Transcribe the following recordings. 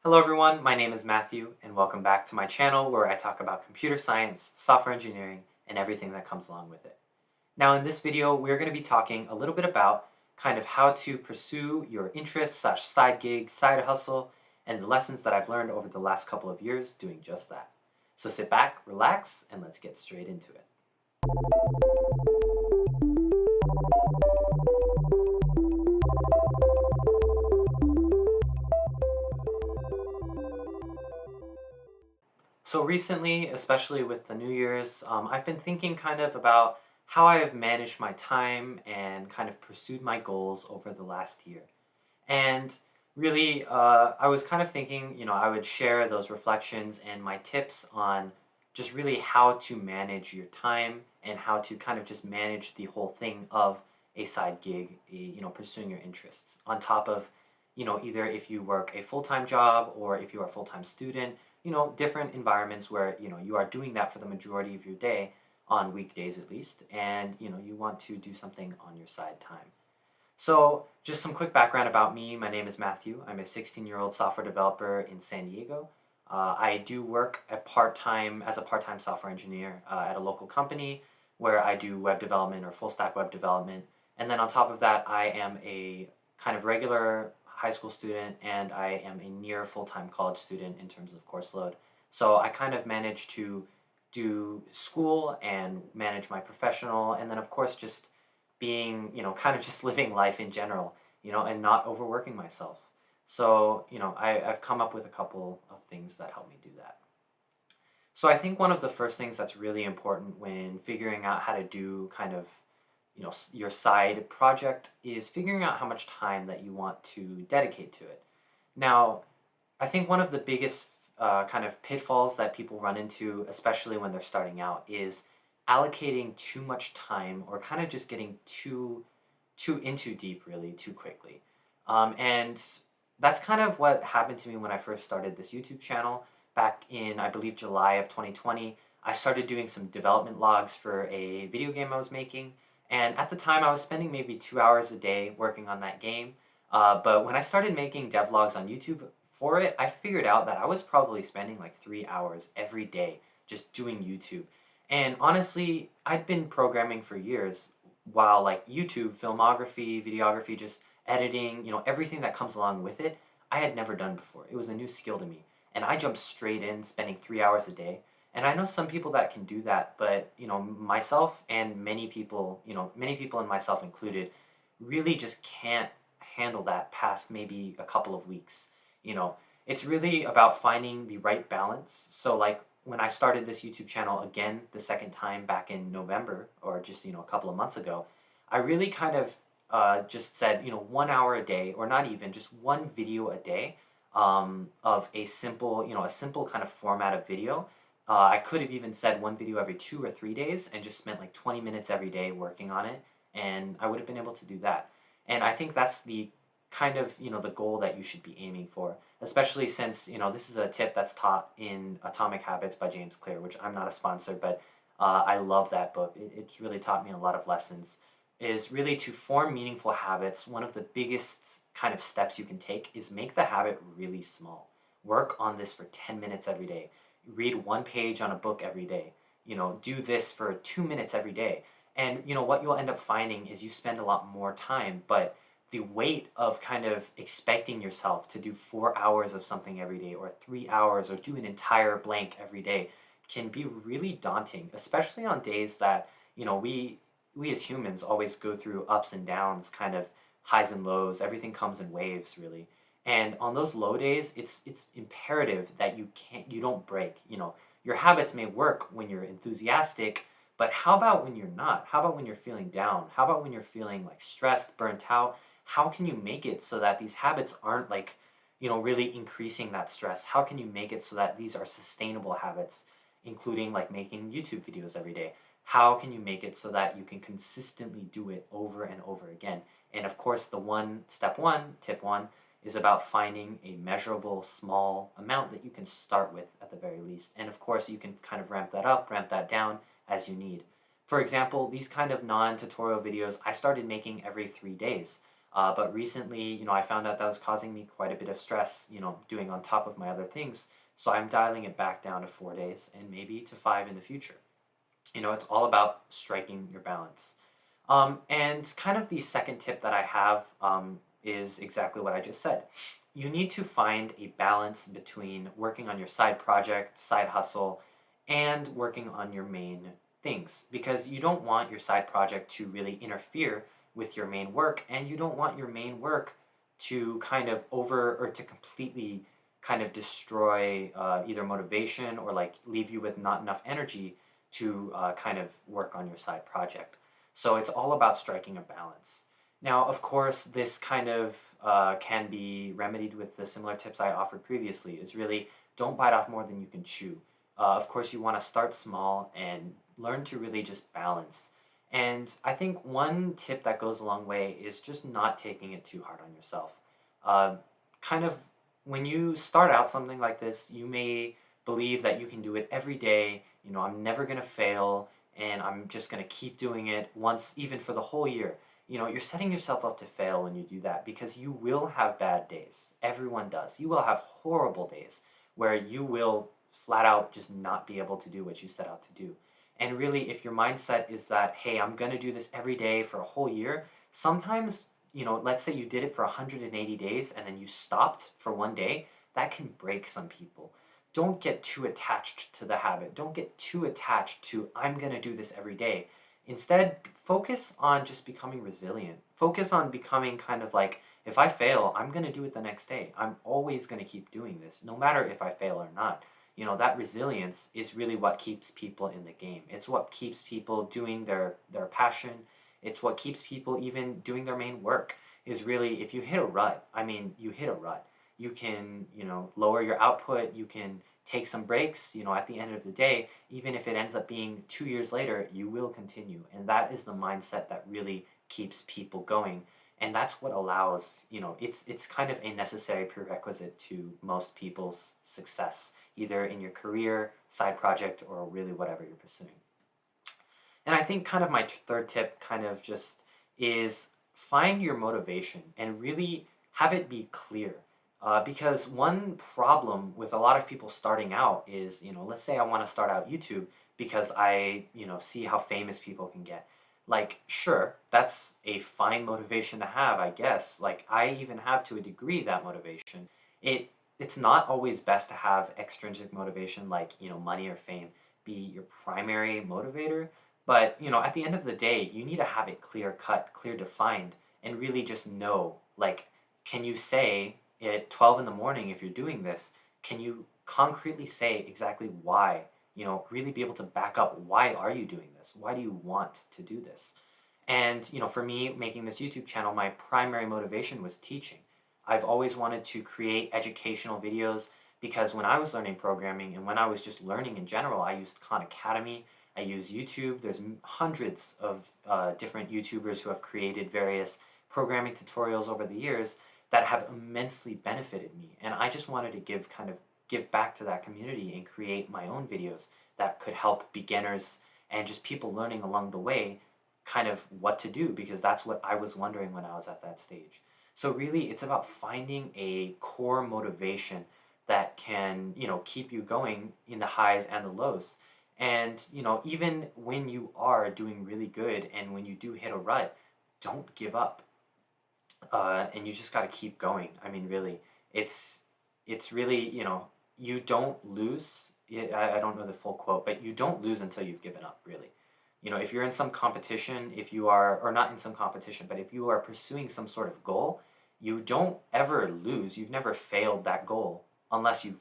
Hello everyone, my name is Matthew and welcome back to my channel where I talk about computer science, software engineering, and everything that comes along with it. Now in this video, we're going to be talking a little bit about kind of how to pursue your interests / side gig, side hustle, and the lessons that I've learned over the last couple of years doing just that. So sit back, relax, and let's get straight into it. So recently, especially with the New Year's, I've been thinking kind of about how I have managed my time and kind of pursued my goals over the last year. And really, I was kind of thinking, I would share those reflections and my tips on just really how to manage your time and how to kind of just manage the whole thing of a side gig, pursuing your interests on top of, either if you work a full-time job or if you are a full-time student, different environments where, you are doing that for the majority of your day on weekdays at least, and, you want to do something on your side time. So just some quick background about me. My name is Matthew. I'm a 16-year-old software developer in San Diego. I do work as a part-time software engineer at a local company where I do web development or full stack web development. And then on top of that, I am a kind of regular high school student and I am a near full-time college student in terms of course load. So I kind of manage to do school and manage my professional, and then of course just being, kind of just living life in general, and not overworking myself. So, I've come up with a couple of things that help me do that. So I think one of the first things that's really important when figuring out how to do kind of, your side project is figuring out how much time that you want to dedicate to it. Now, I think one of the biggest kind of pitfalls that people run into, especially when they're starting out, is allocating too much time or kind of just getting too into deep really too quickly. And that's kind of what happened to me when I first started this YouTube channel back in, I believe, July of 2020. I started doing some development logs for a video game I was making. And at the time, I was spending maybe 2 hours a day working on that game. But when I started making devlogs on YouTube for it, I figured out that I was probably spending like 3 hours every day just doing YouTube. And honestly, I'd been programming for years while like YouTube, filmography, videography, just editing, everything that comes along with it, I had never done before. It was a new skill to me. And I jumped straight in, spending 3 hours a day. And I know some people that can do that, but, myself and many people and myself included, really just can't handle that past maybe a couple of weeks. It's really about finding the right balance. So like when I started this YouTube channel again the second time back in November, or just a couple of months ago, I really kind of just said 1 hour a day, or not even just one video a day, of a simple kind of format of video. I could have even said one video every 2 or 3 days and just spent like 20 minutes every day working on it, and I would have been able to do that. And I think that's the kind of, the goal that you should be aiming for, especially since, this is a tip that's taught in Atomic Habits by James Clear, which I'm not a sponsor, but I love that book. It's really taught me a lot of lessons, is really to form meaningful habits. One of the biggest kind of steps you can take is make the habit really small. Work on this for 10 minutes every day. Read one page on a book every day. Do this for 2 minutes every day. And, what you'll end up finding is you spend a lot more time, but the weight of kind of expecting yourself to do 4 hours of something every day or 3 hours or do an entire blank every day can be really daunting, especially on days that, we as humans always go through ups and downs, kind of highs and lows. Everything comes in waves, really. And on those low days, it's imperative that you don't break. Your habits may work when you're enthusiastic, but how about when you're not? How about when you're feeling down? How about when you're feeling like stressed, burnt out? How can you make it so that these habits aren't like, really increasing that stress? How can you make it so that these are sustainable habits, including like making YouTube videos every day? How can you make it so that you can consistently do it over and over again? And of course, tip one, is about finding a measurable small amount that you can start with at the very least. And of course, you can kind of ramp that up, ramp that down as you need. For example, these kind of non-tutorial videos I started making every 3 days. But recently, I found out that was causing me quite a bit of stress, doing on top of my other things. So I'm dialing it back down to 4 days and maybe to 5 in the future. It's all about striking your balance. And kind of the second tip that I have is exactly what I just said. You need to find a balance between working on your side project, side hustle, and working on your main things because you don't want your side project to really interfere with your main work, and you don't want your main work to kind of over or to completely kind of destroy either motivation or like leave you with not enough energy to kind of work on your side project. So it's all about striking a balance. Now, of course, this kind of can be remedied with the similar tips I offered previously. Is really don't bite off more than you can chew. Of course, you want to start small and learn to really just balance. And I think one tip that goes a long way is just not taking it too hard on yourself. Uh, kind of when you start out something like this, you may believe that you can do it every day. I'm never going to fail and I'm just going to keep doing it once, even for the whole year. You're setting yourself up to fail when you do that because you will have bad days. Everyone does. You will have horrible days where you will flat out just not be able to do what you set out to do. And really, if your mindset is that, hey, I'm going to do this every day for a whole year, sometimes, let's say you did it for 180 days and then you stopped for one day, that can break some people. Don't get too attached to the habit. Don't get too attached to, I'm going to do this every day. Instead, focus on just becoming resilient. Focus on becoming kind of like, if I fail, I'm going to do it the next day. I'm always going to keep doing this, no matter if I fail or not. That resilience is really what keeps people in the game. It's what keeps people doing their passion. It's what keeps people even doing their main work. Is really, if you hit a rut, you hit a rut. You can, lower your output. You can take some breaks. At the end of the day, even if it ends up being 2 years later, you will continue. And that is the mindset that really keeps people going. And that's what allows, it's kind of a necessary prerequisite to most people's success, either in your career, side project, or really whatever you're pursuing. And I think kind of my third tip kind of just is find your motivation and really have it be clear. Because one problem with a lot of people starting out is, let's say I want to start out YouTube because I, see how famous people can get. Like, sure, that's a fine motivation to have, I guess. Like, I even have to a degree that motivation. It's not always best to have extrinsic motivation like, money or fame be your primary motivator. But, at the end of the day, you need to have it clear cut, clear defined, and really just know, like, can you say at 12 in the morning if you're doing this, can you concretely say exactly why? Really be able to back up why are you doing this? Why do you want to do this? And, for me, making this YouTube channel, my primary motivation was teaching. I've always wanted to create educational videos because when I was learning programming and when I was just learning in general, I used Khan Academy, I use YouTube. There's hundreds of different YouTubers who have created various programming tutorials over the years that have immensely benefited me. And I just wanted to give back to that community and create my own videos that could help beginners and just people learning along the way kind of what to do because that's what I was wondering when I was at that stage. So really it's about finding a core motivation that can, keep you going in the highs and the lows. And, even when you are doing really good and when you do hit a rut, don't give up. And you just got to keep going. Really, it's really, you don't lose. I don't know the full quote, but you don't lose until you've given up, really. If you're in some competition, if you are, or not in some competition, but if you are pursuing some sort of goal, you don't ever lose. You've never failed that goal unless you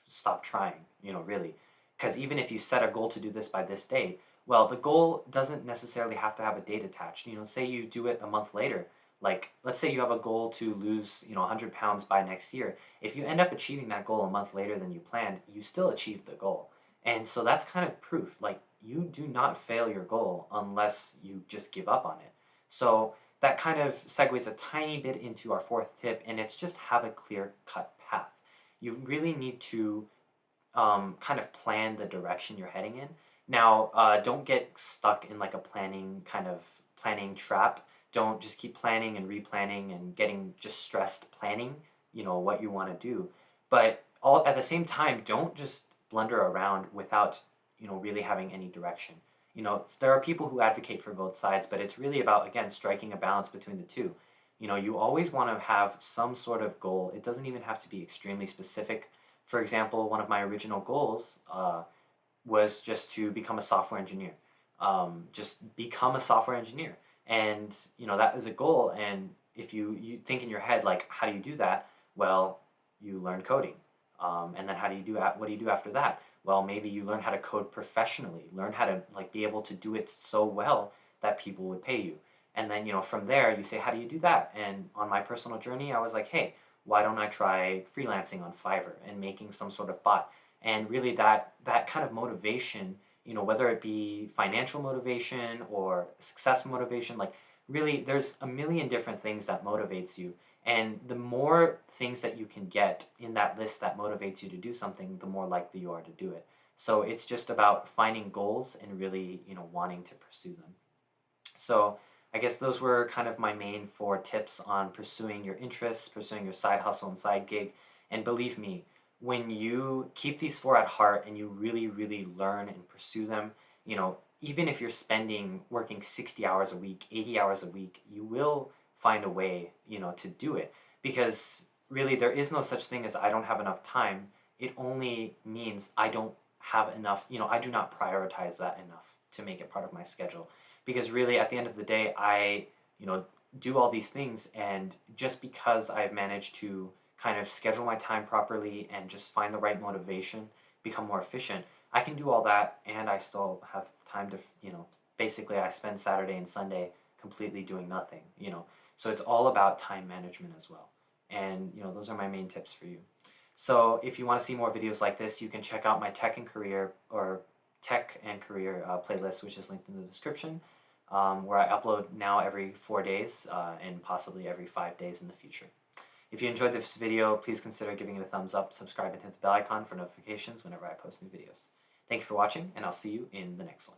stop trying, really. Because even if you set a goal to do this by this date, well, the goal doesn't necessarily have to have a date attached. Say you do it a month later. Like, let's say you have a goal to lose, 100 pounds by next year. If you end up achieving that goal a month later than you planned, you still achieved the goal. And so that's kind of proof. Like, you do not fail your goal unless you just give up on it. So that kind of segues a tiny bit into our fourth tip, and it's just have a clear-cut path. You really need to kind of plan the direction you're heading in. Now, don't get stuck in like a planning trap don't just keep planning and replanning and getting just stressed planning, what you want to do. But all at the same time, don't just blunder around without, really having any direction. There are people who advocate for both sides, but it's really about, again, striking a balance between the two. You always want to have some sort of goal. It doesn't even have to be extremely specific. For example, one of my original goals was just to become a software engineer. Just become a software engineer. And, that is a goal. And if you think in your head, like, how do you do that? Well, you learn coding. And then what do you do after that? Well, maybe you learn how to code professionally, learn how to like be able to do it so well that people would pay you. And then, from there you say, how do you do that? And on my personal journey, I was like, hey, why don't I try freelancing on Fiverr and making some sort of bot? And really that kind of motivation, whether it be financial motivation or success motivation, like really there's a million different things that motivates you. And the more things that you can get in that list that motivates you to do something, the more likely you are to do it. So it's just about finding goals and really, wanting to pursue them. So I guess those were kind of my main 4 tips on pursuing your interests, pursuing your side hustle and side gig. And believe me, when you keep these 4 at heart and you really, really learn and pursue them, even if you're working 60 hours a week, 80 hours a week, you will find a way, to do it. Because really there is no such thing as I don't have enough time. It only means I don't have enough, I do not prioritize that enough to make it part of my schedule. Because really at the end of the day, I, do all these things, and just because I've managed to kind of schedule my time properly and just find the right motivation, become more efficient, I can do all that and I still have time to, basically I spend Saturday and Sunday completely doing nothing. So it's all about time management as well. And, those are my main tips for you. So if you want to see more videos like this, you can check out my tech and career playlist, which is linked in the description, where I upload now every 4 days and possibly every 5 days in the future. If you enjoyed this video, please consider giving it a thumbs up, subscribe, and hit the bell icon for notifications whenever I post new videos. Thank you for watching, and I'll see you in the next one.